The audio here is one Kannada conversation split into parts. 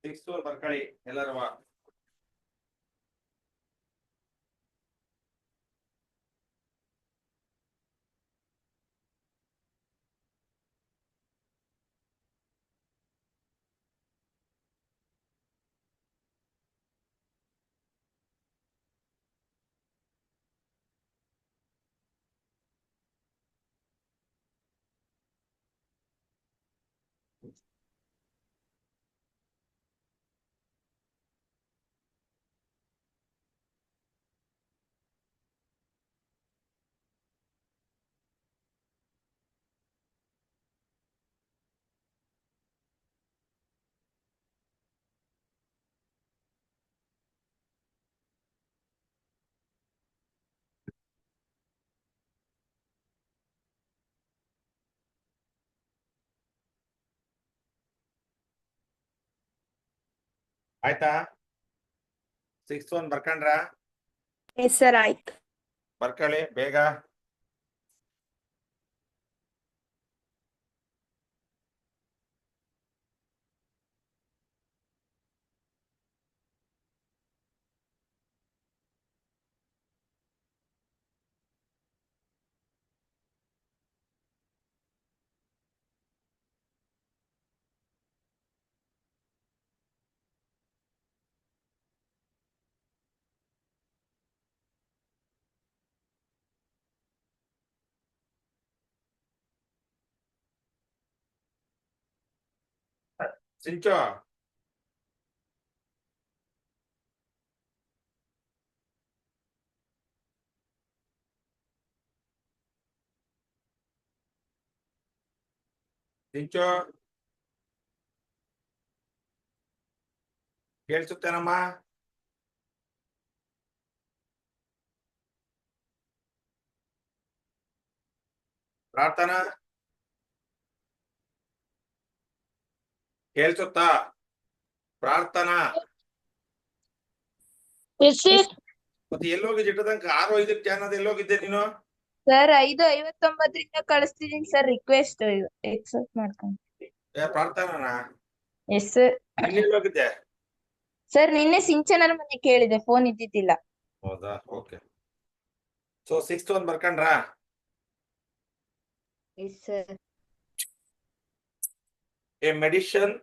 6 ಬರ್ಕೊಳ್ಳಿ ಎಲ್ಲರೂ. ಆಯ್ತಾ? 6 ಬರ್ಕೊಂಡ್ರ? ಎಸ್ ಸರ್ ಆಯ್ತು. ಬರ್ಕೊಳ್ಳಿ ಬೇಗ. ಸಿಂಚು ಸಿಂಚು ಕೇಳಿಸುತ್ತೇನಮ್ಮ? ಪ್ರಾರ್ಥನಾ ಕೇಳಿಸುತ್ತಾ? ಪ್ರಾರ್ಥನಾ ಮತ್ತೆ ಎಲ್ಲೋಗಿದ್ದೆ ಇಟ್ಟದಂಕ 6:05 ಜಾನದ ಎಲ್ಲೋಗಿದ್ದೆ ನೀನು? ಸರ್ 5:59 ಕಳಿಸ್ತಿದೀನಿ ಸರ್. ರಿಕ್ವೆಸ್ಟ್ ಎಕ್ಸೆಪ್ಟ್ ಮಾಡ್ಕೊಂಡು. Prarthana yes sir. ಎಲ್ಲೋಗಿದ್ದೆ? ಸರ್ ನಿನ್ನೆ ಸಿಂಚನರ ಮನೆ ಕೇಳಿದೆ, ಫೋನ್ ಇದ್ದಿದ್ದಿಲ್ಲ. ಹೌದಾ? ಓಕೆ. ಸೊ 6 ಬರ್ಕೊಂಡ್ರಾ? Yes sir. A medicine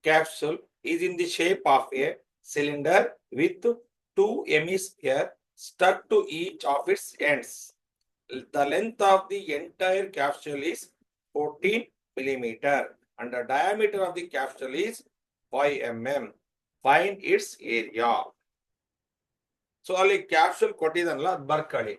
capsule is in the shape of a cylinder with 2 hemispheres stuck to each of its ends. The length of the entire capsule is 14 millimeter and the diameter of the capsule is 5 mm. Find its area. So ಅಲ್ಲಿ ಕ್ಯಾಪ್ಸೂಲ್ ಕೊಟ್ಟಿದನಲ್ಲ ಅದು ಬರ್ಕೊಳ್ಳಿ.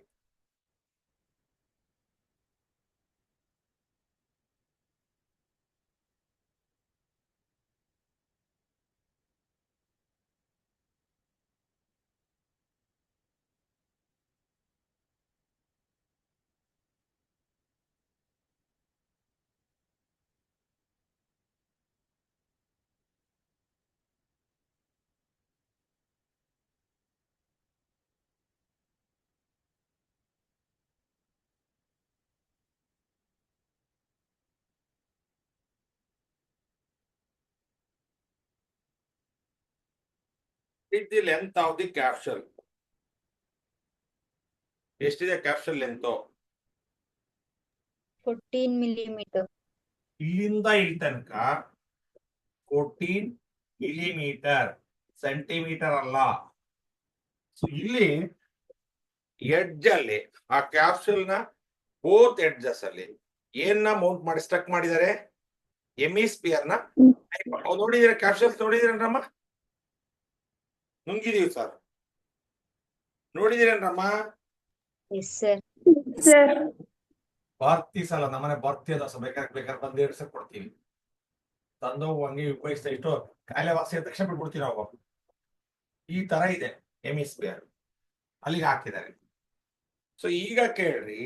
Is the length of the capsule? ಎಷ್ಟಿದೆ ಕ್ಯಾಪ್ಸೂಲ್ ಲೆಂತ್? 14 millimeter. ಇಲ್ಲಿಂದ ಇಲ್ಲಿ ತನಕ 14 ಮಿಲಿಮೀಟರ್, ಸೆಂಟಿಮೀಟರ್ ಅಲ್ಲ. ಸೊ ಇಲ್ಲಿ ಎಡ್ಜ್ ಅಲ್ಲಿ ಆ ಕ್ಯಾಪ್ಸೂಲ್ ನ ಬೋತ್ ಎಡ್ಜಸ್ ಅಲ್ಲಿ ಏನ್ನ ಮೌಂಟ್ ಮಾಡಿ ಸ್ಟಕ್ ಮಾಡಿದ್ದಾರೆ? ಎಮಿಸ್ಪಿಯರ್ ನ ನೋಡಿದಿರ? ಕ್ಯಾಪ್ಸೂಲ್ಸ್ ನೋಡಿದಿರಮ್ಮ? ನುಂಗಿದೀವಿ ಸರ್. ನೋಡಿದಿರೇನ್ರಮ್ಮ? Yes sir. ಸರ್ ಬರ್ತಿ ಸಲ ನಮ್ಮನೆ ಬರ್ತಿ ಅದ ಬೇಕಾದ್ರೆ ಬಂದು 2 ದಿವಸ ಕೊಡ್ತೀವಿ. ತಂದು ಹಂಗೆ ಉಪಯೋಗಿಸ್ತಾ ಇಷ್ಟು ಕಾಯಿಲೆ ವಾಸಿ ಆದ ತಕ್ಷಣ ಬಿಟ್ಬಿಡ್ತೀವಿ ನಾವು. ಈ ತರ ಇದೆ ಎಮಿಸ್ಪಿಯರ್, ಅಲ್ಲಿಗೆ ಹಾಕಿದ್ದಾರೆ. ಸೊ ಈಗ ಕೇಳ್ರಿ,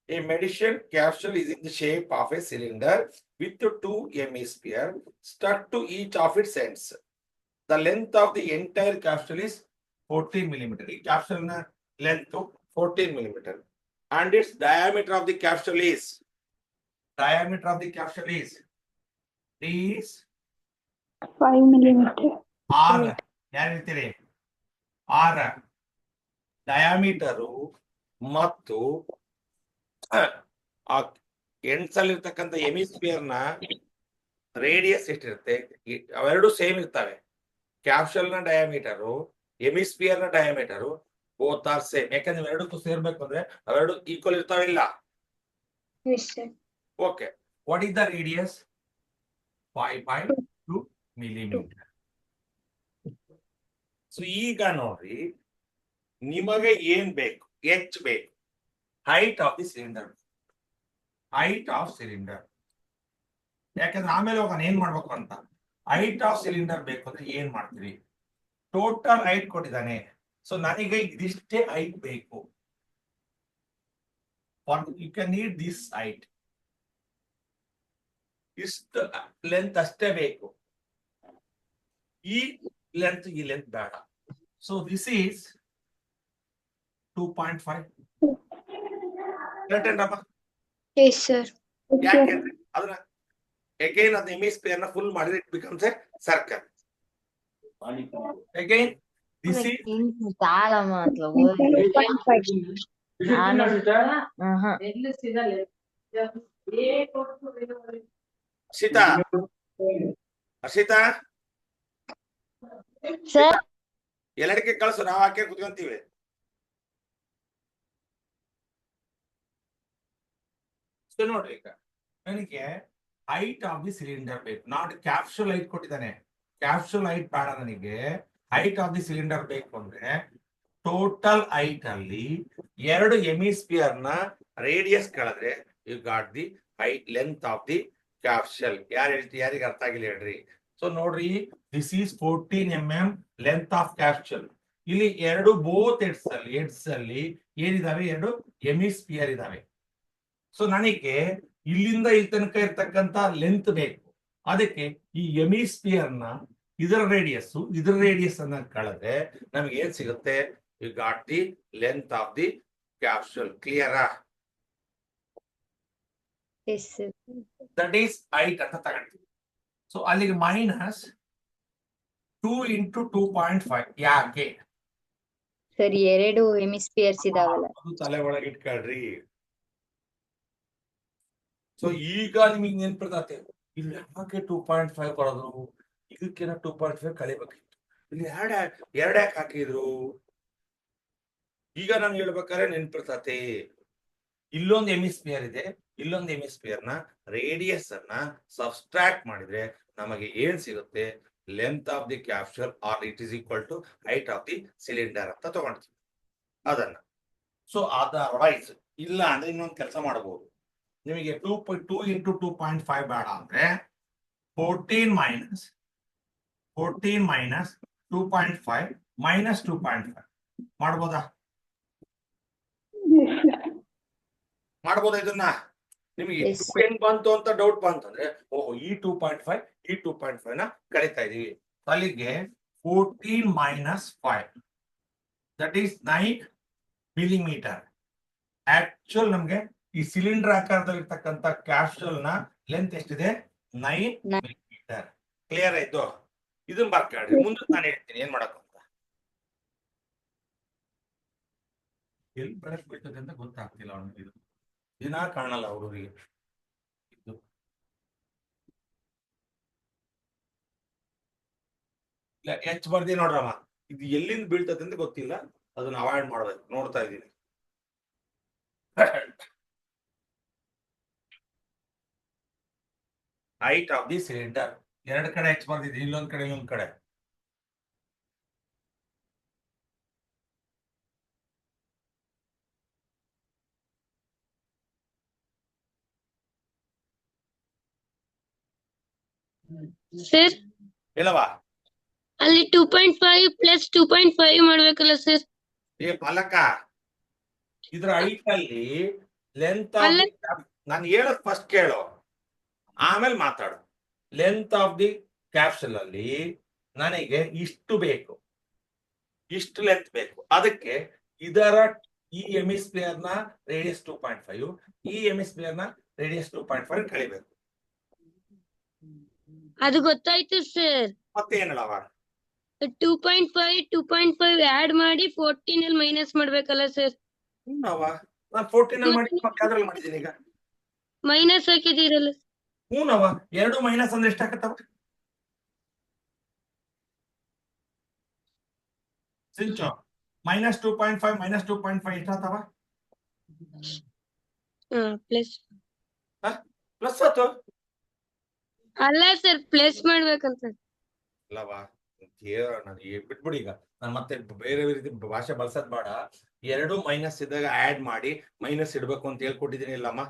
a medicine capsule is in the shape of a cylinder with 2 hemispheres stuck to each of its ends. The length of the entire capsule is 14 millimeter. ಈ ಕ್ಯಾಪ್ಸೂಲ್ ನ length 14 millimeter and its diameter of the capsule is 5 millimeter. 5 millimeter. R ಯಾರು ಹೇಳ್ತೀರಿ? ಆರ್ ಡಯಾಮೀಟರು ಮತ್ತು ಆ ಎಂಡ್ಸ್ ಅಲ್ಲಿ ಇರ್ತಕ್ಕಂಥ ಎಮಿಸ್ಫಿಯರ್ ನ ರೇಡಿಯಸ್ ಎಷ್ಟಿರುತ್ತೆ? ಅವೆರಡು ಸೇಮ್ ಇರ್ತವೆ. ಕ್ಯಾಪ್ಸಲ್ ನ ಡಯಾಮೀಟರು, ಎಮಿಸ್ಫಿಯರ್ ನ ಡಯಾಮೀಟರು ಬೋತ್ ಆರ್ ಸೇಮ್. ಯಾಕಂದ್ರೆ ಎರಡಕ್ಕೂ ಸೇರ್ಬೇಕು ಅಂದ್ರೆ ಅವೆರಡು ಈಕ್ವಲ್ ಇರ್ತಾವಿಲ್ಲ. Okay, what is the radius? 5.2 millimeter. So ಈಗ ನೋಡ್ರಿ, ನಿಮಗೆ ಏನ್ ಬೇಕು? ಎಚ್ ಬೇಕು, height of the cylinder, height of cylinder. ಯಾಕಂದ್ರೆ ಆಮೇಲೆ ಹೋಗೋಣ ಏನ್ ಮಾಡ್ಬೇಕು ಅಂತ. ಹೈಟ್ ಆಫ್ ಸಿಲಿಂಡರ್ ಬೇಕು ಅಂದ್ರೆ ಏನ್ ಮಾಡ್ತೀವಿ? ಟೋಟಲ್ ಹೈಟ್ ಕೊಟ್ಟಿದ್ದಾನೆ. ಸೊ ನನಗೆ ಇದಿಷ್ಟೇ ಹೈಟ್ ಬೇಕು. You can need this height, ಇಷ್ಟು ಲೆಂತ್ ಅಷ್ಟೇ ಬೇಕು. ಈ ಲೆಂತ್ ಬೇಡ. So this is 2.5. Yes sir. ಯಾಕೆಂದ್ರೆ ಅದನ್ನ ಅಗೈನ್ ಅದ್ ಹೆಮಿಸ್ಫಿಯರ್ ನ ಫುಲ್ ಮಾಡಿದ್ರೆ it becomes a circle. Again this is Harshita, Harshita sir ಎಲ್ಲಡಿಕೆ ಕಳ್ಸು, ನಾವು ಹಾಕಿ ಕುತ್ಕೊಂತೀವಿ. ಸೊ ನೋಡ್ರಿ, ಈಗ ನನಗೆ ಹೈಟ್ ಆಫ್ ದಿ ಸಿಲಿಂಡರ್ ಬೇಕು. ನಾಟ್ ಕ್ಯಾಪ್ಸುಲ್ ಹೈಟ್ ಕೊಟ್ಟಿದ್ದಾನೆ. ಕ್ಯಾಪ್ಸುಲ್ ಹೈಟ್ ಬೇಡ ನನಗೆ, ಹೈಟ್ ಆಫ್ ದಿ ಸಿಲಿಂಡರ್ ಬೇಕು ಅಂದ್ರೆ ಟೋಟಲ್ ಹೈಟ್ ಅಲ್ಲಿ ಎರಡು ಎಮಿಸ್ಫಿಯರ್ ನ ರೇಡಿಯಸ್ ಕಳೆದ್ರೆ you got the height length of the capsule. ಯಾರಿಗೆ ಅರ್ಥ ಆಗಿಲ್ಲ ಹೇಳ್ರಿ. ಸೊ ನೋಡ್ರಿ, this is 14 mm length of capsule. ಇಲ್ಲಿ ಎರಡು ಬೋತ್ ಎಡ್ಸ್ ಅಲ್ಲಿ ಏನಿದಾವೆ? ಎರಡು ಎಮಿಸ್ಫಿಯರ್ ಇದಾವೆ. ಸೊ ನನಗೆ ಇಲ್ಲಿಂದ ಇಲ್ಲಿ ತನಕ ಇರ್ತಕ್ಕಂತ ಲೆಂತ್ ಬೇಕು. ಅದಕ್ಕೆ ಈ ಎಮಿಸ್ಫಿಯರ್ ನ ಇದರ ರೇಡಿಯಸ್ ಅನ್ನ ಕಳೆದ್ರೆ ನಮ್ಗೆ ಏನ್ ಸಿಗುತ್ತೆ? You got the length of the capsule. ಕ್ಲಿಯರಾ? ದಟ್ ಈಸ್ ಹೈಟ್ ಅಂತ ತಗೊಂಡ್ತೀವಿ. ಸೊ ಅಲ್ಲಿಗೆ ಮೈನಸ್ 2 into 2.5. ಯಾಕೆ? ಸರಿ, ಎರಡು ಹೆಮಿಸ್ಫಿಯರ್ಸ್ ಇದಾವಲ್ಲ. ತಲೆ ಒಳಗೆ ಇಟ್ಕೊಳ್ರಿ. ಸೊ ಈಗ ನಿಮಗೆ ನೆನ್ಪಿರ್ತತೆ, ಇಲ್ಲಿ ಯಾಕೆ 2.5 ಕೊಡೋದು? ಇದಕ್ಕಿಂತ 2.5 ಕಳಿಬೇಕಿತ್ತು. ಇಲ್ಲಿ ಎರಡ್ ಯಾಕೆ ಹಾಕಿದ್ರು? ಈಗ ನಾನು ಹೇಳ್ಬೇಕಾದ್ರೆ ನೆನ್ಪಿರ್ತತೆ, ಇಲ್ಲೊಂದು ಎಮಿಸ್ಫಿಯರ್ ಇದೆ, ಇಲ್ಲೊಂದು ಎಮಿಸ್ಫಿಯರ್ ನ ರೇಡಿಯಸ್ ಅನ್ನ ಸಬ್ಸ್ಟ್ರಾಕ್ಟ್ ಮಾಡಿದ್ರೆ ನಮಗೆ ಏನ್ ಸಿಗುತ್ತೆ? Length of the capsule or it is equal to height of the cylinder ಅಂತ ತಗೊಂಡ್ತೀವಿ ಅದನ್ನ. ಸೊ ಅದರ್ವೈಸ್ ಇಲ್ಲ ಅಂದ್ರೆ ಇನ್ನೊಂದು ಕೆಲಸ ಮಾಡಬಹುದು. ನಿಮಗೆ 2 into 2.5 ಬೇಡ ಅಂದ್ರೆ 14 minus 2.5 minus 2.5 ಮಾಡ್ಬೋದಾ? ಮಾಡ್ಬೋದಾ ಇದನ್ನ? ನಿಮಗೆ ಹೆಂಗ್ ಬಂತು ಅಂತ ಡೌಟ್ ಬಂತಂದ್ರೆ, ಓಹೋ ಈ 2.5 ಈ 2.5 ನ ಕಳಿತಾ ಇದೀವಿ. ಅಲ್ಲಿಗೆ 14 minus 5 that is 9 millimeter. Actual ನಮ್ಗೆ ಈ ಸಿಲಿಂಡರ್ ಆಕಾರದಲ್ಲಿರ್ತಕ್ಕಂಥ ಕ್ಯಾಪ್ಸೂಲ್ ನ ಲೆಂತ್ ಎಷ್ಟಿದೆ? 9 millimeter. ಕ್ಲಿಯರ್ ಆಯ್ತು? ಇದನ್ನ ಬರ್ಕಾಡ್ರಿ. ಮುಂದೆ ನಾನು ಹೇಳ್ತೀನಿ ಏನ್ ಮಾಡಕ್ ಅಂತ. ಎಲ್ಲಿ ಬೆಳಕ್ ಬೀಳ್ತದೆ ಅಂತ ಗೊತ್ತಾಗ್ತಿಲ್ಲ ಅವ್ನಿಗೆ. ಇದು ದಿನ ಕಾಣಲ್ಲ ಹುಡುಗರಿಗೆ. ಹೆಚ್ಚು ಬರ್ದಿ ನೋಡ್ರಮ್ಮ, ಇದು ಎಲ್ಲಿಂದ ಬೀಳ್ತದೆ ಅಂತ ಗೊತ್ತಿಲ್ಲ, ಅದನ್ನ ಅವಾಯ್ಡ್ ಮಾಡ್ಬೇಕು. ನೋಡ್ತಾ ಇದ್ದೀನಿ. ಹೈಟ್ ಆಫ್ ದಿ ಸಿಲಿಂಡರ್ ಎರಡು ಕಡೆ ಹೆಚ್ಚು ಬರ್ದಿದೆ, ಇಲ್ಲೊಂದ್ ಕಡೆ ಇನ್ನೊಂದ್ ಕಡೆ. ಸರ್ ಹೇಳವಾ? ಅಲ್ಲಿ 2.5 ಪ್ಲಸ್ 2.5 ಮಾಡ್ಬೇಕಲ್ಲ ಸರ್? ಏ ಪಾಲಕ, ಇದ್ರ ಹೈಟ್ ಅಲ್ಲಿ ಲೆಂತ್ ಅಲ್ಲ. ನಾನು ಹೇಳೋದ್ ಫಸ್ಟ್ ಕೇಳು, ಆಮೇಲೆ ಮಾತಾಡು. ಲೆಂತ್ ಆಫ್ ದಿ ಕ್ಯಾಪ್ಸೂಲ್ ಅಲ್ಲಿ ನನಗೆ ಇಷ್ಟು ಬೇಕು, ಇಷ್ಟು ಲೆಂತ್ ಬೇಕು. ಅದಕ್ಕೆ ಇದರ ಈ ಎಮಿಸ್ಫಿಯರ್ ನ ರೇಡಿಯಸ್ 2.5, ಈ ಎಮಿಸ್ಫಿಯರ್ ನ ರೇಡಿಯಸ್ 2.5 ಕಳಿಬೇಕು. ಅದು ಗೊತ್ತಾಯ್ತು ಸರ್. ಮತ್ತೆ ಏನಲ್ಲವ? 2.5 ಆಡ್ ಮಾಡಿ 14 ಅಲ್ಲಿ ಮೈನಸ್ ಮಾಡ್ಬೇಕಲ್ಲ ಸರ್? ಹೂನವ, ನಾನು 14 ಅಲ್ಲಿ ಮಾಡಿ ಯಾವ್ದ್ರಲ್ಲಿ ಮಾಡಿದ್ದೀನಿ ಈಗ? ಮೈನಸ್ ಹಾಕಿದಿರಲ್ಲ. ಹೂನವ, 2 ಮೈನಸ್ ಅಂದ್ರೆ ಎಷ್ಟಾಗತ್ತವ? ಸಿಂಚು -2.5 -2.5 ಎಷ್ಟಾಗ್ತವ? ಪ್ಲಸ್ ಪ್ಲಸ್ ಆಯ್ತು ಅಲ್ಲ ಸರ್, ಪ್ಲಸ್ ಮಾಡ್ಬೇಕಂತ. ಅಲ್ಲವಾ? ನಾನು ಬಿಟ್ಬಿಡಿ ಈಗ. ನಾನು ಮತ್ತೆ ಬೇರೆ ರೀತಿ ಭಾಷೆ ಬಳಸೋದ್ ಬೇಡ. 2 ಮೈನಸ್ ಇದ್ದಾಗ ಆಡ್ ಮಾಡಿ ಮೈನಸ್ ಇಡ್ಬೇಕು ಅಂತ ಹೇಳ್ಕೊಟ್ಟಿದ್ದೀನಿ ಇಲ್ಲಮ್ಮ?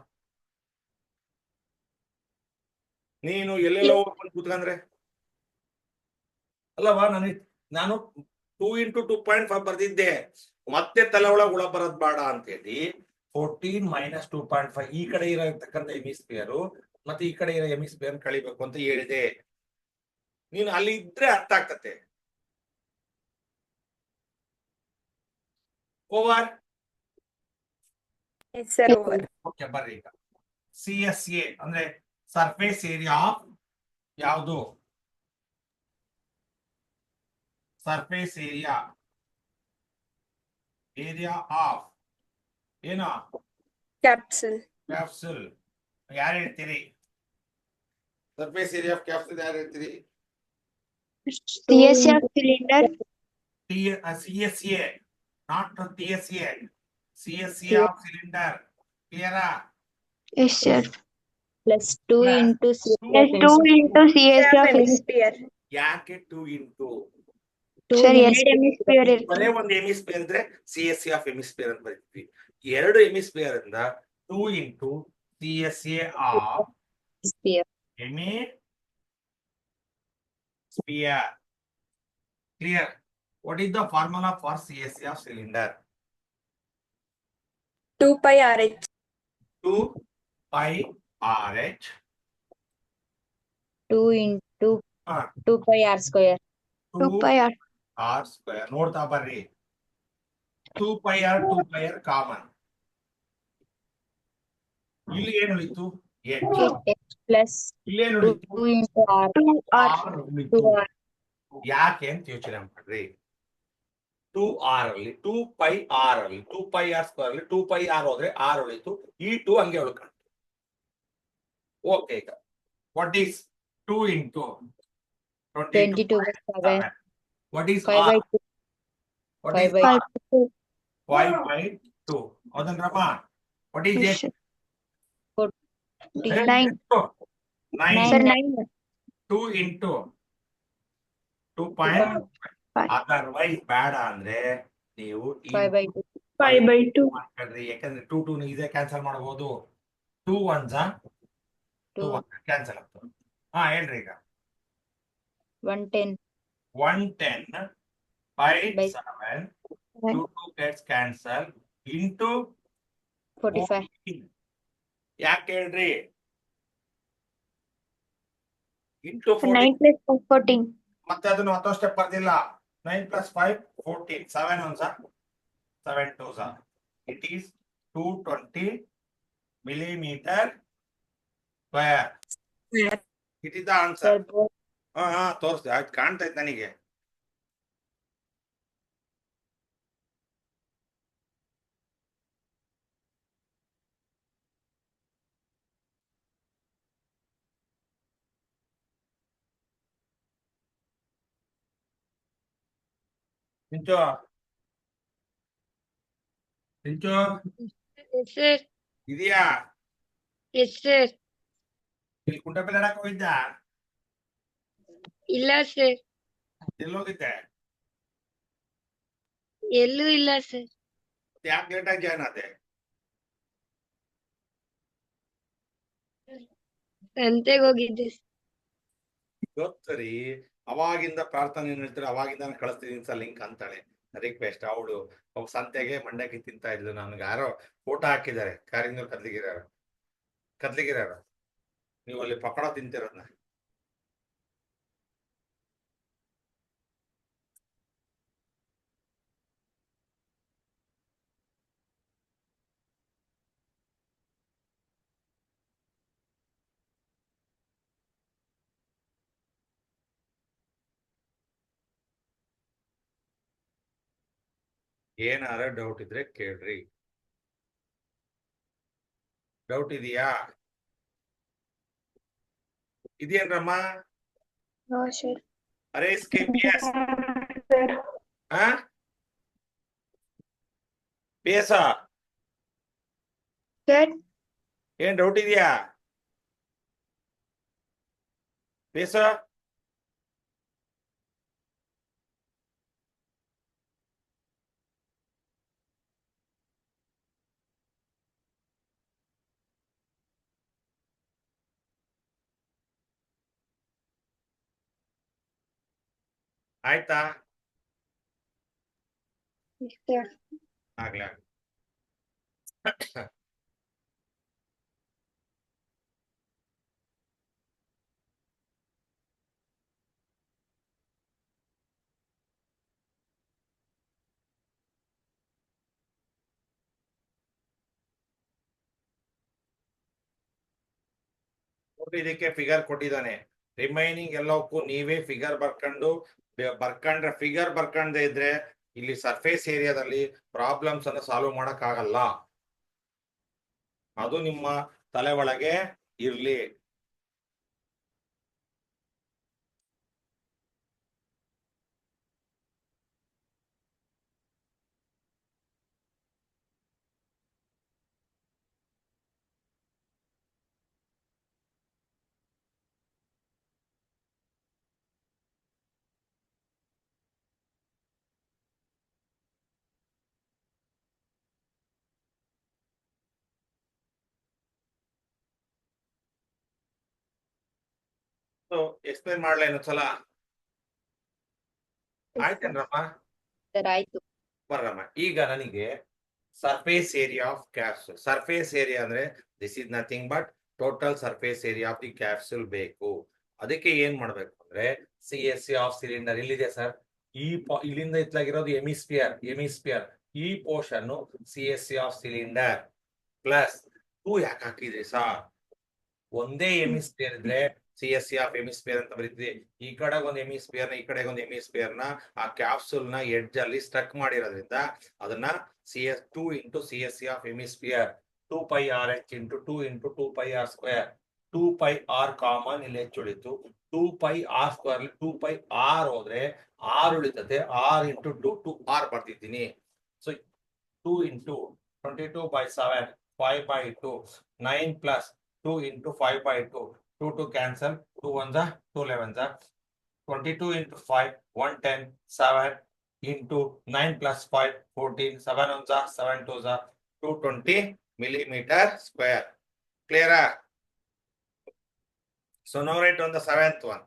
ನೀನು ಎಲ್ಲೆಲ್ಲ ಹೋಗ್ಕೊಂಡು ಕೂತ್ಕಂದ್ರೆ ಅಲ್ಲವಾ? ನಾನು 2 × 2.5 ಬರ್ದಿದ್ದೆ, ಮತ್ತೆ ತಲೆ ಒಳಗೆ ಹುಳ ಬರೋದ್ ಬೇಡ ಅಂತೇಳಿ 14 - 2.5 ಈ ಕಡೆ ಇರತಕ್ಕಂಥ ಎಮಿಸ್ಫಿಯರ್ ಮತ್ತೆ ಈ ಕಡೆ ಇರೋ ಎಮಿಸ್ಫಿಯರ್ ಕಳಿಬೇಕು ಅಂತ ಹೇಳಿದೆ. ನೀನು ಅಲ್ಲಿ ಇದ್ರೆ ಅರ್ಥ ಆಗ್ತತೆ. ಓವರ್. Sir over. ಓಕೆ, ಬರ್ರಿ ಈಗ CSA ಅಂದ್ರೆ ಸರ್ಫೇಸ್ ಏರಿಯಾ ಆಫ್ ಯಾವುದು? ಸರ್ಫೇಸ್ ಏರಿಯಾ ಆಫ್ ಏನು? ಕ್ಯಾಪ್ಸುಲ್. ಕ್ಯಾಪ್ಸುಲ್. ಯಾರು ಹೇಳ್ತೀರಿ? ಸರ್ಫೇಸ್ ಏರಿಯಾ ಆಫ್ ಕ್ಯಾಪ್ಸುಲ್ ಯಾರು ಹೇಳ್ತೀರಿ? CSA of cylinder. CSA, not TSA. CSA of cylinder. Clear? Yes, sir. Plus 2 Plus into CSA of hemisphere. ಯಾಕೆ 2 into? Sir, ಎರಡು hemisphere ಬರೇ ಇರ್ತದೆ. ಒಂದು ಎಮಿಸ್ಫಿಯರ್ ಇದ್ರೆ CSA ಆಫ್ ಎಮಿಸ್ಫಿಯರ್ ಅಂತ ಬರೀತೀವಿ. 2 ಎಮಿಸ್ಫಿಯರ್ ಇಂದ 2 into CSA of Sphere. hemisphere. Clear? What is the formula for CSA of cylinder? 2 pi RH. 2 pi RH. 2 into ಹಾ, 2 pi R square. 2 R square. ನೋಡ್ತಾ ಬರ್ರಿ. 2 pi R ಕಾಮನ್. ಇಲ್ಲಿ ಏನು ಉಳಿತು? H. Plus ಇಲ್ಲೇನು 2 ಉಳಿತು? into R. R ಉಳಿತು. ಯಾಕೆ ಅಂತ ಯೋಚನೆ ಮಾಡ್ರಿ. 2R ಅಲ್ಲಿ 2 pi R ಅಲ್ಲಿ 2 pi R ಸ್ಕ್ವೇರ್ ಅಲ್ಲಿ 2 pi R ಹೋದ್ರೆ R ಉಳಿತು, ಈ 2 ಹಂಗೆ ಉಳ್ಕೊಂಡು. ಓಕೆ, ಈಗ what is 2 into 22/7. What is 5 R? by 2. What 5 is by R? 2. 5/2. ಹೌದನ್ರಮ್ಮ? What is it? 9. 9. Sir, 9. 2 into 2.5. Otherwise ಬೇಡ ಅಂದ್ರೆ ನೀವು 5 by 2. 5/2 ಮಾಡ್ಕೊಳ್ರಿ. ಯಾಕಂದ್ರೆ 2 2 ಇದೇ ಕ್ಯಾನ್ಸಲ್ ಮಾಡಬಹುದು. 2 1s 2 ಕ್ಯಾನ್ಸಲ್ ಆಗ್ತದೆ. ಹೇಳ್ರಿ ಈಗ. 110. 110 by 7. 2 2 gets cancel into 45. 14. ಯಾಕೆ ಹೇಳ್ರಿ? Into 9 plus 14. ಮತ್ತೆ ಅದನ್ನು ಹತ್ತೋ step ಬರ್ದಿಲ್ಲ. 9 + 5 14. 7 1s 7 2s. It is 220 millimeter square. It is the answer. ತೋರಿಸ್ದೆ, ಆಯ್ತು, ಕಾಣ್ತೈತೆ ನನಗೆ. ಸಿಂಚು ಎಸ್ ಸರ್. ಇದೆಯಾ? Yes sir. ಇಲ್ಲಿ ಕುಂಟೆಪಿಲ್ಲೆ ಆಡಕ್ ಹೋಗಿದ್ದ? ಇಲ್ಲ ಸರ್, ಎಲ್ಲೋಗಿದ್ದೆ? ಎಲ್ಲೂ ಇಲ್ಲ ಸರ್. ಯಾಕೆ ಲೇಟ್ ಆಗಿ ಜಾಯ್ನ್ ಆದೆ? ಸಂತೆಗೆ ಹೋಗಿದ್ದೆ. ಗೊತ್ತರಿ, ಅವಾಗಿಂದ ಪ್ರಾರ್ಥನೆ ಏನ್ ಹೇಳ್ತಾರೆ, ಅವಾಗಿಂದ ಕಳಿಸ್ತೀನಿ ಸರ್ ಲಿಂಕ್ ಅಂತಾಳೆ ರಿಕ್ವೆಸ್ಟ್. ಅವಳು ಸಂತೆಗೆ ಮಂಡಕ್ಕಿ ತಿಂತಾ ಇದ್ಲು. ನನ್ಗೆ ಯಾರೋ ಫೋಟೋ ಹಾಕಿದ್ದಾರೆ, ಕಾರಿಂಗ್ನವ್ರು ಕದ್ಲಿಗಿರಾರ. ನೀವು ಅಲ್ಲಿ ಪಕೋಡ ತಿಂತಿರೋದ್ನ. ಏನಾರ ಡೌಟ್ ಇದ್ರೆ ಕೇಳ್ರಿ. ಡೌಟ್ ಇದೆಯಾ? ಇದೇನ್ರಮ್ಮ? No sir. ಅರೆ KPS PS ಸರ್ ಏನ್ ಡೌಟ್ ಇದೆಯಾ PS? ಆಯ್ತಾ? ಸರ್ ಆಗ್ಲಾ ನೋಡಿ, ಇದಕ್ಕೆ ಫಿಗರ್ ಕೊಟ್ಟಿದ್ದಾನೆ. ರಿಮೈನಿಂಗ್ ಎಲ್ಲವಕ್ಕೂ ನೀವೇ ಫಿಗರ್ ಬರ್ಕೊಂಡ್ರೆ ಫಿಗರ್ ಬರ್ಕೊಂಡೇ ಇದ್ರೆ ಇಲ್ಲಿ ಸರ್ಫೇಸ್ ಏರಿಯಾದಲ್ಲಿ ಪ್ರಾಬ್ಲಮ್ಸ್ ಅನ್ನು ಸಾಲ್ವ್ ಮಾಡಕ್ ಆಗಲ್ಲ. ಅದು ನಿಮ್ಮ ತಲೆ ಒಳಗೆ ಇರ್ಲಿ. ಎಕ್ಸ್ಪ್ಲೇನ್ ಮಾಡ್ಲಾ ಇನ್ನೊಂದ್ಸಲ? ಆಯ್ತೇನ್ರಮ್ಮ? ಸರ್ ಆಯ್ತು. ಬರ್ರಮ್ಮ, ಈಗ ನನಗೆ surface area of capsule. Surface area ಅಂದ್ರೆ this is nothing but total surface area of the capsule ಬೇಕು. ಅದಕ್ಕೆ ಏನ್ ಮಾಡ್ಬೇಕು ಅಂದ್ರೆ CSC ಆಫ್ ಸಿಲಿಂಡರ್ ಇಲ್ಲಿದೆ ಸರ್. ಇಲ್ಲಿಂದ ಇತ್ಲಾಗಿರೋದು ಎಮಿಸ್ಪಿಯರ್. ಈ portion CSC of cylinder plus 2 ಯಾಕೆ ಹಾಕಿದ್ರಿ ಸರ್? ಒಂದೇ ಎಮಿಸ್ಪಿಯರ್ ಇದ್ರೆ CSC ಆಫ್ ಎಮಿಸ್ಪಿಯರ್ ಅಂತ ಬರೀತೀವಿ. ಈ ಕಡೆ ಒಂದು ಎಮಿಸ್ಪಿಯರ್ ನ ಈ ಕಡೆ ಒಂದು ಎಮಿಸ್ಪಿಯರ್ ನ ಆ ಕ್ಯಾಪ್ಸುಲ್ ನ ಎಡ್ಜ್ ಅಲ್ಲಿ ಸ್ಟಕ್ ಮಾಡಿರೋದ್ರಿಂದ ಅದನ್ನ CS2 into CSC of hemisphere 2πRH into 2 into 2πR square. 2πR common ಇಲ್ಲಿ ಹೆಚ್ಚು ಉಳಿತು. 2πR ಸ್ಕ್ವೇರ್ 2πR ಹೋದ್ರೆ R ಉಳಿತದೆ. R ಇಂಟು 2R ಬರ್ತಿದ್ದೀನಿ. So 2 into 22/7 5/2 9 plus 2 into 5/2 2 to cancel 2 ones are 2 11s are 22 into 5 110 7 into 9 plus 5 14 7 ones are 7 2s are 220 millimeter square. Clear? So now write on the 7th one.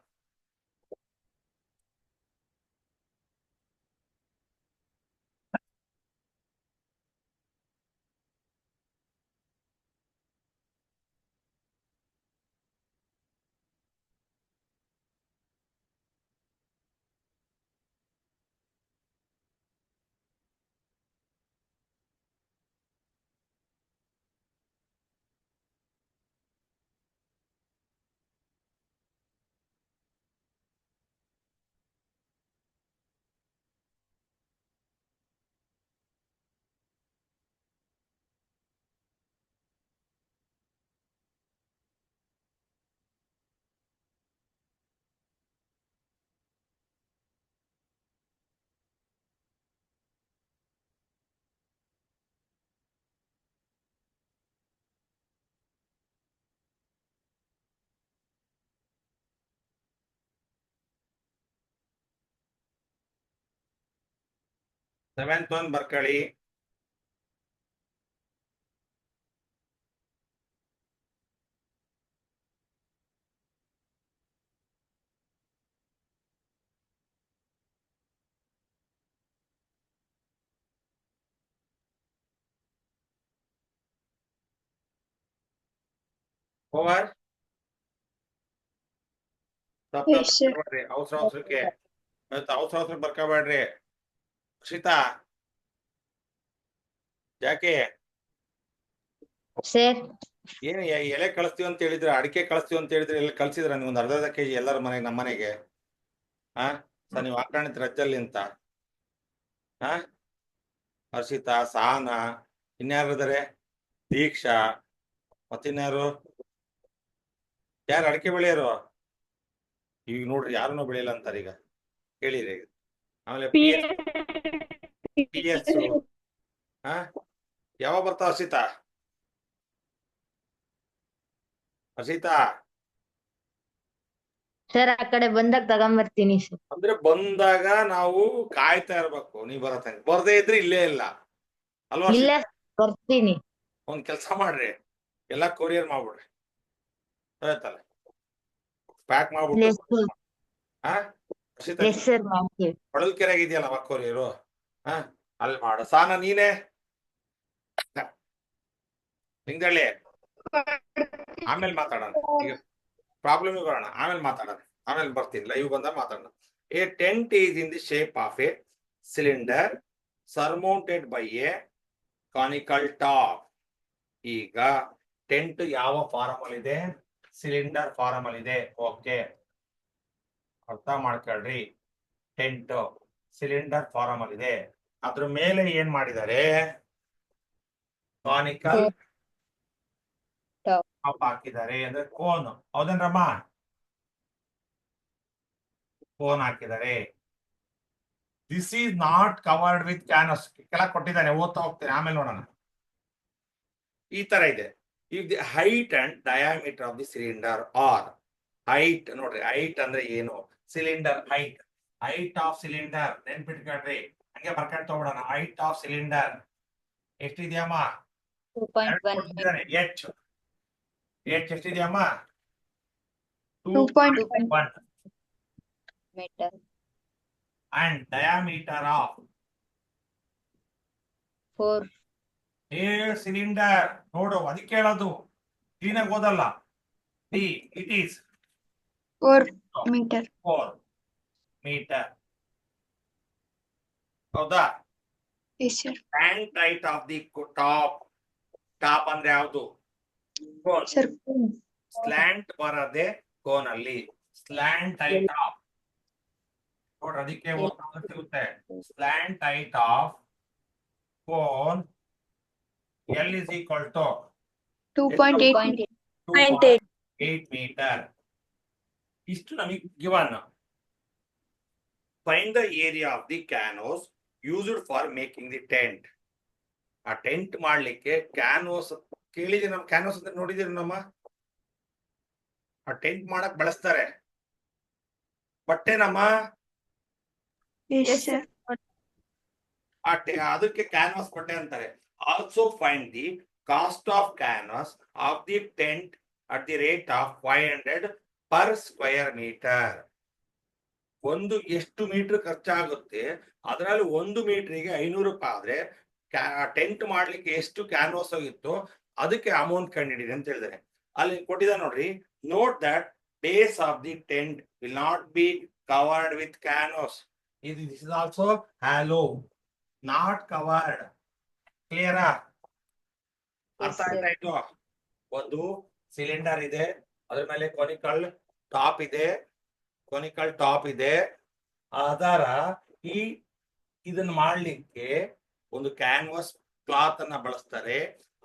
Seventh one ಬರ್ಕೊಳ್ಳಿ. Over Yes, sir. ಅವಸರಕ್ಕೆ ಬರ್ಕೋಬೇಡ್ರಿ. ಶ್ರೀತಾ ಯಾಕೆ ಸರ್ ಏನು ಎಲೆ ಕಳಿಸ್ತೀವಿ ಅಂತ ಹೇಳಿದ್ರೆ, ಅಡಿಕೆ ಕಳಿಸ್ತೀವಿ ಅಂತ ಹೇಳಿದ್ರೆ ಎಲ್ಲ ಕಳ್ಸಿದ್ರ ನೀವು ಒಂದು ಅರ್ಧ ಕೆಜಿ ಎಲ್ಲರ ಮನೆಗೆ, ನಮ್ಮ ಮನೆಗೆ? ಹಾ ಸರ್, ನೀವು ಹಾಕೊಂಡಿದ್ರ ರಜ್ಜಲ್ಲಿ ಅಂತ. ಹಾ ಹರ್ಷಿತಾ, ಸಹನಾ, ಇನ್ಯಾರು ಇದಾರೆ? ದೀಕ್ಷಾ, ಮತ್ತಿನ್ಯಾರು? ಯಾರು ಅಡಿಕೆ ಬೆಳೆಯೋರು? ಈಗ ನೋಡ್ರಿ ಯಾರನ್ನೂ ಬೆಳೆಯಲ್ಲ ಅಂತಾರೆ ಈಗ, ಕೇಳಿರಿ. ಆಮೇಲೆ PS ಹಾ ಯಾವಾಗ ಬರ್ತಾವ ಹರ್ಷಿತಾ? ಹರ್ಷಿತಾ, ಸರ್ ಆ ಕಡೆ ಬಂದಾಗ ತಗೊಂಬರ್ತೀನಿ ಸರ್. ಅಂದ್ರೆ ಬಂದಾಗ ನಾವು ಕಾಯ್ತಾ ಇರ್ಬೇಕು, ನೀವ್ ಬರತ್ತಂಗ. ಬರ್ದೇ ಇದ್ರೆ ಇಲ್ಲೇ ಇಲ್ಲ ಅಲ್ವಾ ಇಲ್ಲ ಹರ್ಷಿತಾ? ಬರ್ತೀನಿ. ಒಂದ್ ಕೆಲ್ಸ ಮಾಡ್ರಿ, ಎಲ್ಲಾ ಕೊರಿಯರ್ ಮಾಡ್ಬಿಡ್ರಿ, ಆಯ್ತಲ್ಲ? ಪ್ಯಾಕ್ ಮಾಡ್ಬಿಟ್ಟು ಎಸ್ ಸರ್, ಹಾ ಹರ್ಷಿತಾ, ಎಸ್ ಸರ್ ಮಾಡ್ತೀವಿ. ಹೊಳಲ್ಕೆರೆಗೆ ಇದೆಯಲ್ಲ ಕೊರಿಯರು, ಹಾ ಅಲ್ಲಿ ಮಾಡು. ಸಾನ ನೀನೇ ನಿಂಗಳ್ಳಿ, ಆಮೇಲೆ ಮಾತಾಡೋಣ. ಈಗ ಪ್ರಾಬ್ಲಮ್ ಬರೋಣ, ಆಮೇಲೆ ಮಾತಾಡೋಣ. ಆಮೇಲೆ ಬರ್ತೀನಿ, ಲೈವ್ ಬಂದಾಗ ಮಾತಾಡೋಣ. A tent is in the shape of a cylinder surmounted by a conical top. ಈಗ ಟೆಂಟ್ ಯಾವ ಫಾರಮ್ ಅಲ್ಲಿ ಇದೆ? ಸಿಲಿಂಡರ್ ಫಾರಮ್ ಅಲ್ಲಿ ಇದೆ. ಓಕೆ, ಅರ್ಥ ಮಾಡ್ಕೊಳ್ರಿ. ಟೆಂಟ್ ಸಿಲಿಂಡರ್ ಫಾರಮ್ ಅಲ್ಲಿ ಇದೆ. ಅದ್ರ ಮೇಲೆ ಏನ್ ಮಾಡಿದ್ದಾರೆ? Conical Top. ಟಾಪ್ ಹಾಕಿದ್ದಾರೆ, ಅಂದ್ರೆ ಕೋನ್. ಹೌದೇನ್ರಮ್ಮ? ಕೋನ್ ಹಾಕಿದ್ದಾರೆ. This is not covered with cannas. ಕೆಳಗೆ ಕೊಟ್ಟಿದ್ದಾನೆ, ಓದ್ತಾ ಹೋಗ್ತೇನೆ, ಆಮೇಲೆ ನೋಡೋಣ. ಈ ತರ ಇದೆ. ಈಗ the height and diameter of the cylinder are. Height ನೋಡ್ರಿ, ಹೈಟ್ ಅಂದ್ರೆ ಏನು? Cylinder height. Height of cylinder ನೆನ್ಪಿಟ್ಕೊಳ್ರಿ, ಹಂಗೆ ಬರ್ಕೊಂಡ್ ತಗೊಬಿಡೋಣ. ಹೈಟ್ ಆಫ್ ಸಿಲಿಂಡರ್ ಎಷ್ಟಿದೆಯಮ್ಮ? 2.1 ಎಚ್. ಎಚ್ ಎಷ್ಟಿದೆಯಮ್ಮ? 2.1 2.1. meter. And diameter of 4. ಏ ಸಿಲಿಂಡರ್ ನೋಡು, ಅದಕ್ಕೆ ಹೇಳೋದು, ಕ್ಲೀನಾಗಿ ಓದಲ್ಲ. D it is 4 meter. 4 metre. ಹೌದಾ? Yes sir. Slant height of the top. Top ಅಂದ್ರೆ ಯಾವುದು? ಕೋನ್. Sir. ಸ್ಲ್ಯಾಂಟ್ ಬರದೆ ಕೋನ್ ಅಲ್ಲಿ ಸ್ಲ್ಯಾಂಟ್ ಟೈಟ್ ಆಫ್. ನೋಡ್ರಿ, ಅದಕ್ಕೆ ಓದ್ತಾ ಸಿಗುತ್ತೆ. Slant height of cone L is equal to 2.8. 2.8 metre. ಇಷ್ಟು ನಮಗೆ given. Find the area of the canvas used for making the tent. ಆ ಟೆಂಟ್ ಮಾಡ್ಲಿಕ್ಕೆ ಕ್ಯಾನ್ವಾಸ್ ಕೇಳಿದ್ರೆ, ನಮ್ ಕ್ಯಾನ್ವಾಸ್ ಅಂತ ನೋಡಿದಿರಿ ನಮ್ಮ? ಆ ಟೆಂಟ್ ಮಾಡಕ್ ಬಳಸ್ತಾರೆ ಬಟ್ಟೆನಮ್ಮ. Yes sir. ಅದಕ್ಕೆ ಕ್ಯಾನ್ವಾಸ್ ಬಟ್ಟೆ ಅಂತಾರೆ. Also find the cost of canvas of the tent at the rate of 500 per square metre. ಒಂದು ಎಷ್ಟು ಮೀಟರ್ ಖರ್ಚಾಗುತ್ತೆ, ಅದರಲ್ಲಿ 1 ಮೀಟರ್ಗೆ 500 ರೂಪಾಯಿ ಆದ್ರೆ ಟೆಂಟ್ ಮಾಡ್ಲಿಕ್ಕೆ ಎಷ್ಟು ಕ್ಯಾನ್ವಾಸ್ ಆಗಿತ್ತು ಅದಕ್ಕೆ ಅಮೌಂಟ್ ಕಂಡಿಡಿರಿ ಅಂತ ಹೇಳಿದಾರೆ. ಅಲ್ಲಿ ಕೊಟ್ಟಿದ ನೋಡ್ರಿ, note that base of the tent will not be covered with canvas. This is also hollow, not covered. ಕ್ಲಿಯರಾ? ಅರ್ಥ ಆಯ್ತಾಯ್ತು? ಒಂದು ಸಿಲಿಂಡರ್ ಇದೆ, ಅದ್ರ ಮೇಲೆ ಕೊನಿಕಲ್ ಟಾಪ್ ಇದೆ. ಕೊನಿಕಲ್ ಟಾಪ್ ಇದೆ. ಅದರ ಇದನ್ನ ಮಾಡ್ಲಿಕ್ಕೆ ಒಂದು ಕ್ಯಾನ್ವಾಸ್ ಕ್ಲಾತ್ ಅನ್ನ ಬಳಸ್ತಾರೆ.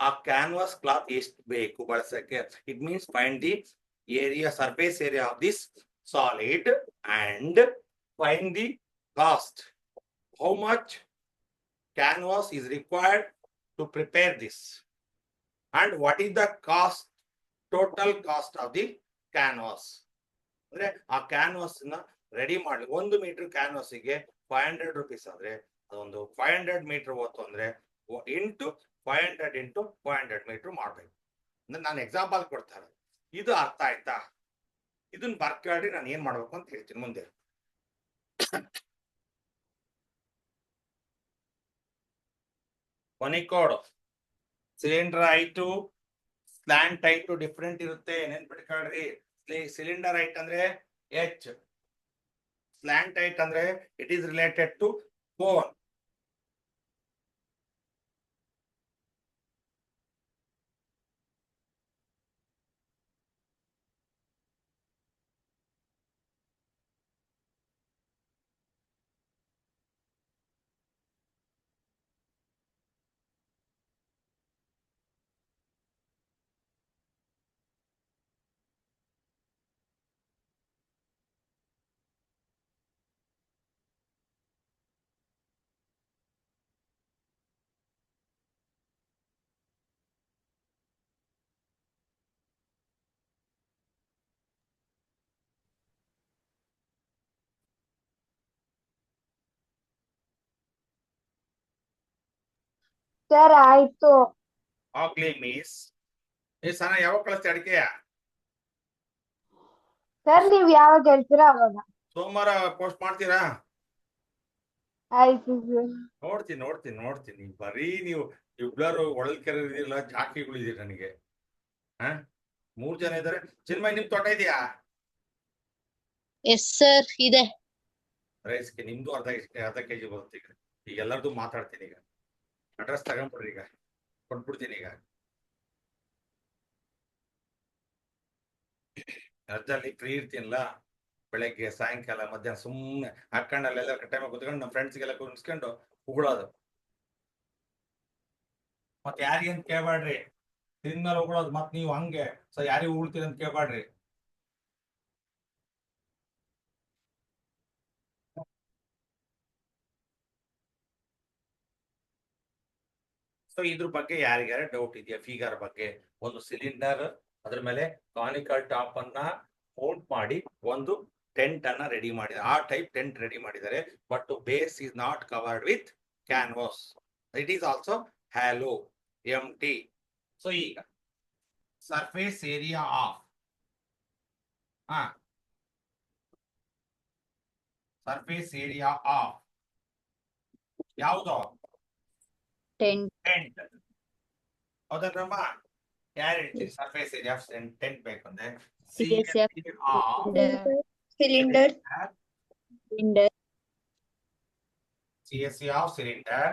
ಆ ಕ್ಯಾನ್ವಾಸ್ ಕ್ಲಾತ್ ಎಷ್ಟು ಬೇಕು ಬಳಸಕ್ಕೆ? It means find the area, surface area of this solid and find the cost. How much canvas is required to prepare this, and what is the cost, total cost of the canvas. ಅಂದ್ರೆ ಆ ಕ್ಯಾನ್ವಾಸ್ ನ ರೆಡಿ ಮಾಡ್ಲಿ 1 ಮೀಟರ್ ಕ್ಯಾನ್ವಾಸ್ ಗೆ 500 ರೂಪೀಸ್ ಆದ್ರೆ ಅದೊಂದು 500 ಮೀಟರ್ ಹೋಯ್ತು ಅಂದ್ರೆ ಇಂಟು 500 ಇಂಟು 500 ಮೀಟರ್ ಮಾಡ್ಬೇಕು. ಅಂದ್ರೆ ನಾನು ಎಕ್ಸಾಂಪಲ್ ಕೊಡ್ತಾರೆ. ಇದು ಅರ್ಥ ಆಯ್ತಾ? ಇದನ್ನ ಬರ್ಕೊಳ್ಳಿ, ನಾನು ಏನ್ ಮಾಡ್ಬೇಕು ಅಂತ ಹೇಳ್ತೀನಿ ಮುಂದೆ. ಕೊನಿಕೋಡ್ cylinder height slant height different ಇರುತ್ತೆ, ನೆನ್ಪಿಟ್ಕೊಳ್ರಿ. ಸಿಲಿಂಡರ್ ಹೈಟ್ ಅಂದ್ರೆ ಎಚ್, ಸ್ಲ್ಯಾಂಟ್ ಹೈಟ್ ಅಂದ್ರೆ it is related to cone. Sir ಆಯ್ತು. ಆಗ್ಲಿ ಮಿಸ್. ಈ ಸನ ಯಾವಾಗ ಕಳಿಸ್ತಿ ಅಡಿಕೆಯ? ಸರ್ ನೀವ್ ಯಾವಾಗ ಹೇಳ್ತೀರಾ ಅವಾಗ. ಸೋಮವಾರ ಪೋಸ್ಟ್ ಮಾಡ್ತೀರಾ? ಆಯ್ತು ಸರ್. ನೋಡ್ತೀನಿ ಬರೀ ನೀವು ಇಬ್ಬರು ಒಳಲ್ಕೆರೆ ಇದೆಯಲ್ಲ, ಜಾಕಿಗಳು ಇದೀರಿ ನನಗೆ. ಹ 3 ಜನ ಇದಾರೆ. ಚಿನ್ಮಯ್, ನಿಮ್ ತೋಟ ಇದೆಯಾ? ಎಸ್ ಸರ್ ಇದೆ. ರೈಸ್ಗೆ ನಿಮ್ದು ಅರ್ಧ ಕೆಜಿ ಬರುತ್ತೆ ಈಗ ಎಲ್ಲರದು ಮಾತಾಡ್ತೀನಿ. ಈಗ ಅಡ್ರೆಸ್ ತಗೊಂಡ್ಬಿಡ್ರಿ, ಈಗ ಕೊಟ್ಬಿಡ್ತೀನಿ. ಈಗ ಅರ್ಜಲ್ಲಿ ಫ್ರೀ ಇರ್ತೀನಲ್ಲ, ಬೆಳಗ್ಗೆ ಸಾಯಂಕಾಲ ಮಧ್ಯಾಹ್ನ ಸುಮ್ಮನೆ ಹಾಕೊಂಡು ಅಲ್ಲೆಲ್ಲ ಟೈಮ್ ಕುತ್ಕೊಂಡು ನಮ್ಮ ಫ್ರೆಂಡ್ಸ್ಗೆಲ್ಲ ಕುಣಿಸ್ಕೊಂಡು ಉಗುಳೋದು. ಮತ್ತೆ ಯಾರಿಗಂತ ಕೇಳ್ಬೇಡ್ರಿ, ತಿಂದ್ಮೇಲೆ ಉಗುಳೋದು. ಮತ್ ನೀವು ಹಂಗೆ ಸೊ ಯಾರಿಗೆ ಉಗುಳ್ತೀರಿ ಅಂತ ಕೇಳ್ಬೇಡ್ರಿ. ಸೊ ಇದ್ರ ಬಗ್ಗೆ ಯಾರಿಗಾರ ಡೌಟ್ ಇದೆಯಾ? ಫಿಗರ್ ಬಗ್ಗೆ ಒಂದು ಸಿಲಿಂಡರ್, ಅದ್ರ ಮೇಲೆ ಕಾನಿಕಲ್ ಟಾಪ್ ಅನ್ನ ಮೌಂಟ್ ಮಾಡಿ ಒಂದು ಟೆಂಟ್ ಅನ್ನ ರೆಡಿ ಮಾಡಿದ್ದಾರೆ. ಆ ಟೈಪ್ ಟೆಂಟ್ ರೆಡಿ ಮಾಡಿದ್ದಾರೆ. But base is not covered with canvas. It is also hollow empty. So ಈಗ surface area of surface area of ಯಾವುದು? Ten tent. ಹೌದಲ್ರಮ್ಮ? ಯಾರು ಹೇಳ್ತೀರಿ ಸರ್ಫೇಸ್ ಏರಿಯಾ ಆಫ್ ಟೆಂಟ್ ಬೇಕಂದ್ರೆ? CSF cylinder cylinder CSA of cylinder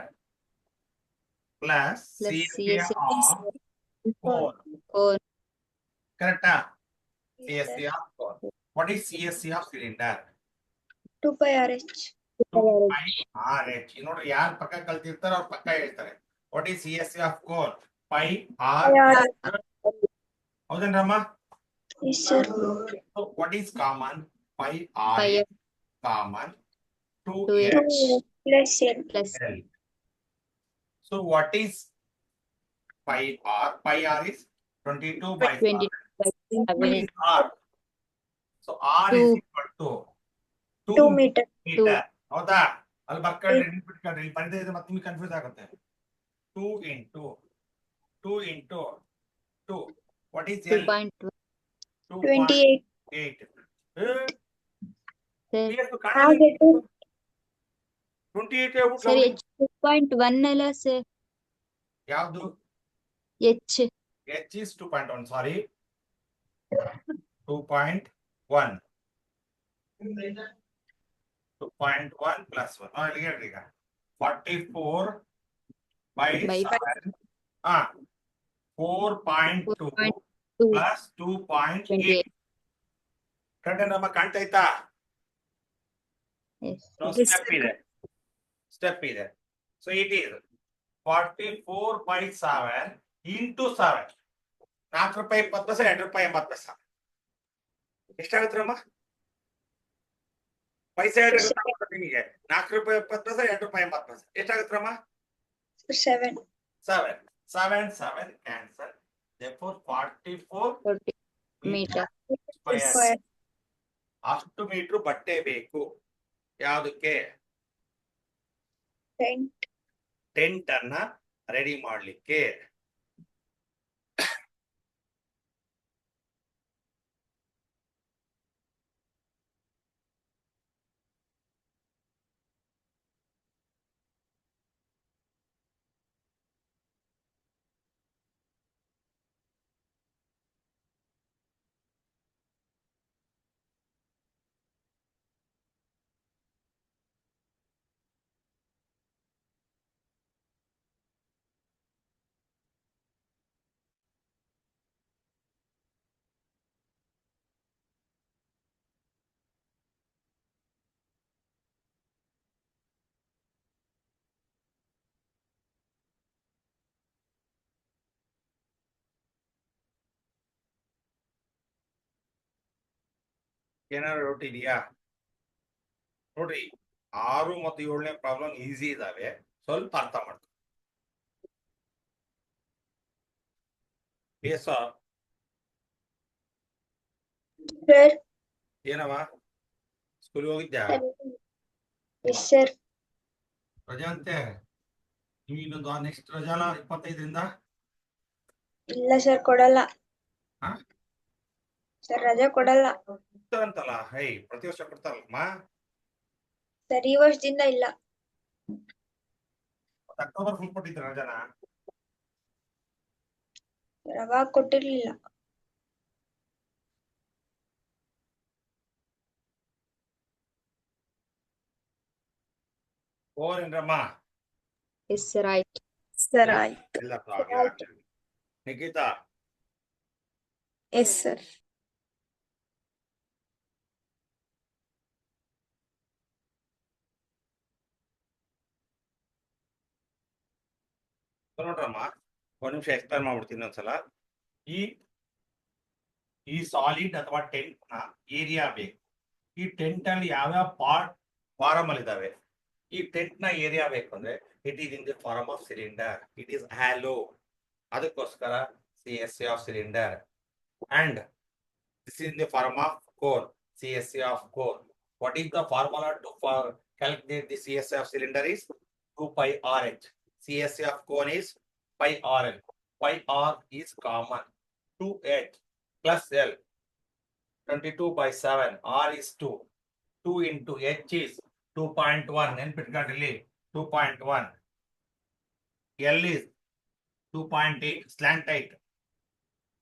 plus CSA of core. core. Correct? CSA of core. What is CSA of cylinder? 2πRH. 2πRH. You know, ಯಾರು ಪಕ್ಕ ಕಲ್ತಿರ್ತಾರೋ ಅವ್ರು ಪಕ್ಕ ಹೇಳ್ತಾರೆ. What is CSA of core? Pi R. ಹೌದೇನ್ರಮ್ಮ? Yes, sir. So what is common? Pi R Pi is common. 2 2H Plus L. plus L. So what is pi R? Pi R is 22 by 20 7. by What 7. is R? So R is Two. equal to 2 2 meter. meter. ಹೌದಾ? ಅಲ್ಲಿ ಬರ್ಕೊಂಡ್ರೆ ಬಿಟ್ಕೊಂಡ್ರೆ ಇಲ್ಲಿ ಬರೆದಿದ್ರೆ ಮತ್ತೆ ನಿಮಗೆ ಕನ್ಫ್ಯೂಸ್ ಆಗುತ್ತೆ. 2 into 2. What is L? 2.2. 28. 2.8. ಹಾಗೆ 28 ಸರ್ H 2.1 ಅಲ್ಲ ಸರ್? ಯಾವುದು? H H is 2.1. Sorry. 2.1. 2.1 plus 1. ಇಲ್ಲಿಗೆ ಹೇಳ್ರಿ ಈಗ 44 by by 7. 4.2 4.2 plus 2.8. 28. ಕರೆಕ್ಟ್ ನಮ್ಮ ಕಾಣ್ತೈತಾ? Yes. ಸ್ಟೆಪ್ ಇದೆ. So it is 44 by 7 into 7. 4 ರೂಪಾಯಿ 20 ಪೈಸೆ, 2 ರೂಪಾಯಿ 80 ಪೈಸೆ. ಎಷ್ಟಾಗುತ್ತಮ್ಮ? ಪೈಸೆ ನಿಮಗೆ 4 ರೂಪಾಯಿ 20 ಪೈಸೆ, 2 ರೂಪಾಯಿ 80 ಪೈಸೆ. ಎಷ್ಟಾಗುತ್ತಮ್ಮ? 7. 7 cancel. Therefore 44 40 meter. square. ಅಷ್ಟು ಮೀಟರ್ ಬಟ್ಟೆ ಬೇಕು. ಯಾವುದಕ್ಕೆ? ಟೆಂಟ್ ಅನ್ನ ರೆಡಿ ಮಾಡ್ಲಿಕ್ಕೆ. ಏನಾದ್ರು ಡೌಟ್ ಇದೆಯಾ? ನೋಡ್ರಿ, 6 ಮತ್ತು 7ನೇ ಪ್ರಾಬ್ಲಮ್ ಈಸಿ ಇದಾವೆ. ಸ್ವಲ್ಪ ಅರ್ಥ ಮಾಡ್ಕೊ. Sir. ಏನವ ಸ್ಕೂಲ್ ಹೋಗಿದ್ಯಾ? Yes, sir. ರಜೆ ಅಂತೆ ಇನ್ನೊಂದು ನೆಕ್ಸ್ಟ್ ರಜಾನ 25ರಿಂದ ಇಲ್ಲ ಸರ್ ಕೊಡಲ್ಲ ಹಾ? ಸರ್ ರಜೆ ಕೊಡಲ್ಲ ಅಂತಲ್ಲ ಹೇ ಪ್ರತಿ ವರ್ಷ ಕೊಡ್ತಾರಲ್ಲಮ್ಮ. ಸರ್ ಈ ವರ್ಷದಿಂದ ಇಲ್ಲ ಅಕ್ಟೋಬರ್ ಫುಲ್ ಕೊಟ್ಟಿದ್ರು ರಜಾನ. ಸರ್ ಅವಾಗ ಕೊಟ್ಟಿರ್ಲಿಲ್ಲ ಓರೇನ್ರಮ್ಮ ಎಸ್ ಸರ್ ಆಯ್ತು. ಸರ್ ಆಯ್ತು ಎಲ್ಲರೂ ಹಾಗೆ ನಿಖಿತಾ ಎಸ್ ಸರ್ ನೋಡ್ರಮ್ಮ ಒಂದ್ ನಿಮಿಷ ಎಕ್ಸ್ಪ್ಲೈನ್ ಮಾಡ್ಬಿಡ್ತೀನಿ ಒಂದ್ಸಲ. ಈ ಸಾಲಿಡ್ ಅಥವಾ ಟೆಂಟ್ ನ ಏರಿಯಾ ಬೇಕು. ಈ ಟೆಂಟ್ ಅಲ್ಲಿ ಯಾವ್ಯಾವ ಫಾರಮ್ ಅಲ್ಲಿ ಇದಾವೆ. ಈ ಟೆಂಟ್ ನ ಏರಿಯಾ ಬೇಕು ಅಂದ್ರೆ it is in the form of cylinder, it is hollow. ಅದಕ್ಕೋಸ್ಕರ CSC of cylinder and this is the form of core, CSC of core. What is the formula to calculate the CSC of cylinder is 2 pi RH. CSC of cone is pi RL. Pi R is common. 2H plus L. 22/7. R is 2. 2 into H is 2.1. ನೆನ್ಪಿಟ್ಕೊಂಡ್ರಿ 2.1. L is 2.8. Slant height.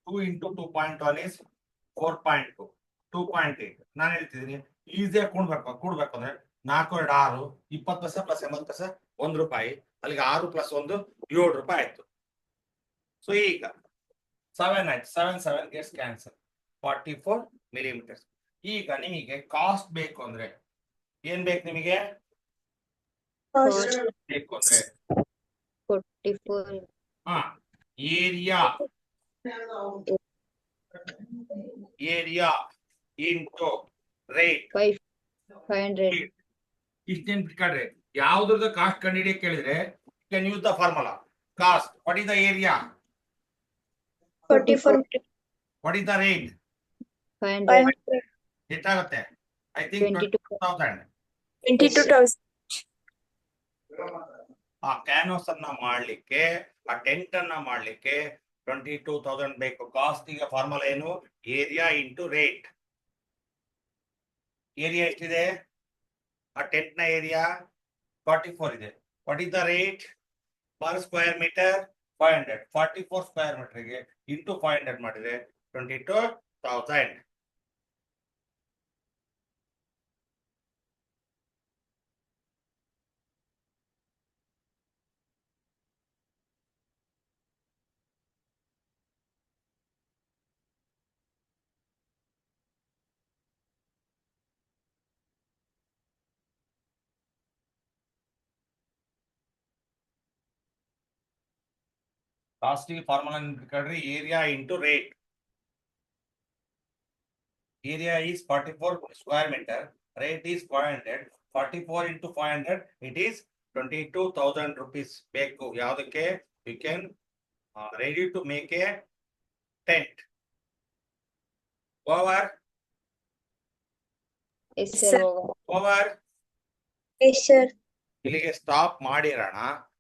2 into 2.1 is 4.2. 2.8. ನಾನು ಹೇಳ್ತಿದ್ದೀನಿ ಈಸಿಯಾಗಿ ಕೂಡ್ಬೇಕು ಅಂದ್ರೆ 4 2 6 20 ಪೈಸೆ ಪ್ಲಸ್ 80 ಪೈಸೆ ₹1. ಅಲ್ಲಿಗೆ 6 ಪ್ಲಸ್ 1 ₹7 ಆಯ್ತು. ಸೊ ಈಗ 7 ಆಯ್ತು. 7 7 gets cancel. 44 millimeters. ಈಗ ನಿಮಗೆ ಕಾಸ್ಟ್ ಬೇಕು ಅಂದ್ರೆ ಏನ್ ಬೇಕು ನಿಮಗೆ? ಬೇಕು ಅಂದ್ರೆ 44 ಏರಿಯಾ ಇಂಟು ರೇಟ್ 500 ಇಷ್ಟೇನ್ ಬಿಟ್ಕೊಡ್ರಿ. ಯಾವ್ದ್ರದ ಕಾಸ್ಟ್ ಕಂಡುಹಿಡಿಯಕ್ಕೆ ಕೇಳಿದ್ರೆ can use the formula cost. What is the area? 44 what is the rate? 500 ಎಷ್ಟಾಗುತ್ತೆ? I think 22,000. 22,000 ಆ ಕ್ಯಾನ್ವಾಸ್ ಅನ್ನ ಮಾಡ್ಲಿಕ್ಕೆ, ಆ ಟೆಂಟ್ ಅನ್ನ ಮಾಡ್ಲಿಕ್ಕೆ 22,000 ಬೇಕು. ಕಾಸ್ಟ್ ಗೆ ಫಾರ್ಮುಲಾ ಏನು? Area into rate. ಏರಿಯಾ ಎಷ್ಟಿದೆ? ಆ ಟೆಂಟ್ ನ ಏರಿಯಾ 44 ಇದೆ. What is the rate per square metre? 500. 44 square metre ಗೆ ಇಂಟು 500 ಮಾಡಿದ್ರೆ 22,000. ಕಾಸ್ಟ್ ಗೆ ಫಾರ್ಮುಲಾ ನೆನ್ಪಿಟ್ಕೊಳ್ರಿ, area into rate. Area is 44 square meter. Rate is 500. 44 into 500. It is 22,000 rupees. ಬೇಕು ಯಾವುದಕ್ಕೆ? You can ready to make a tent. Over. Yes sir Over. Yes sir ಇಲ್ಲಿಗೆ ಸ್ಟಾಪ್ ಮಾಡಿರೋಣ.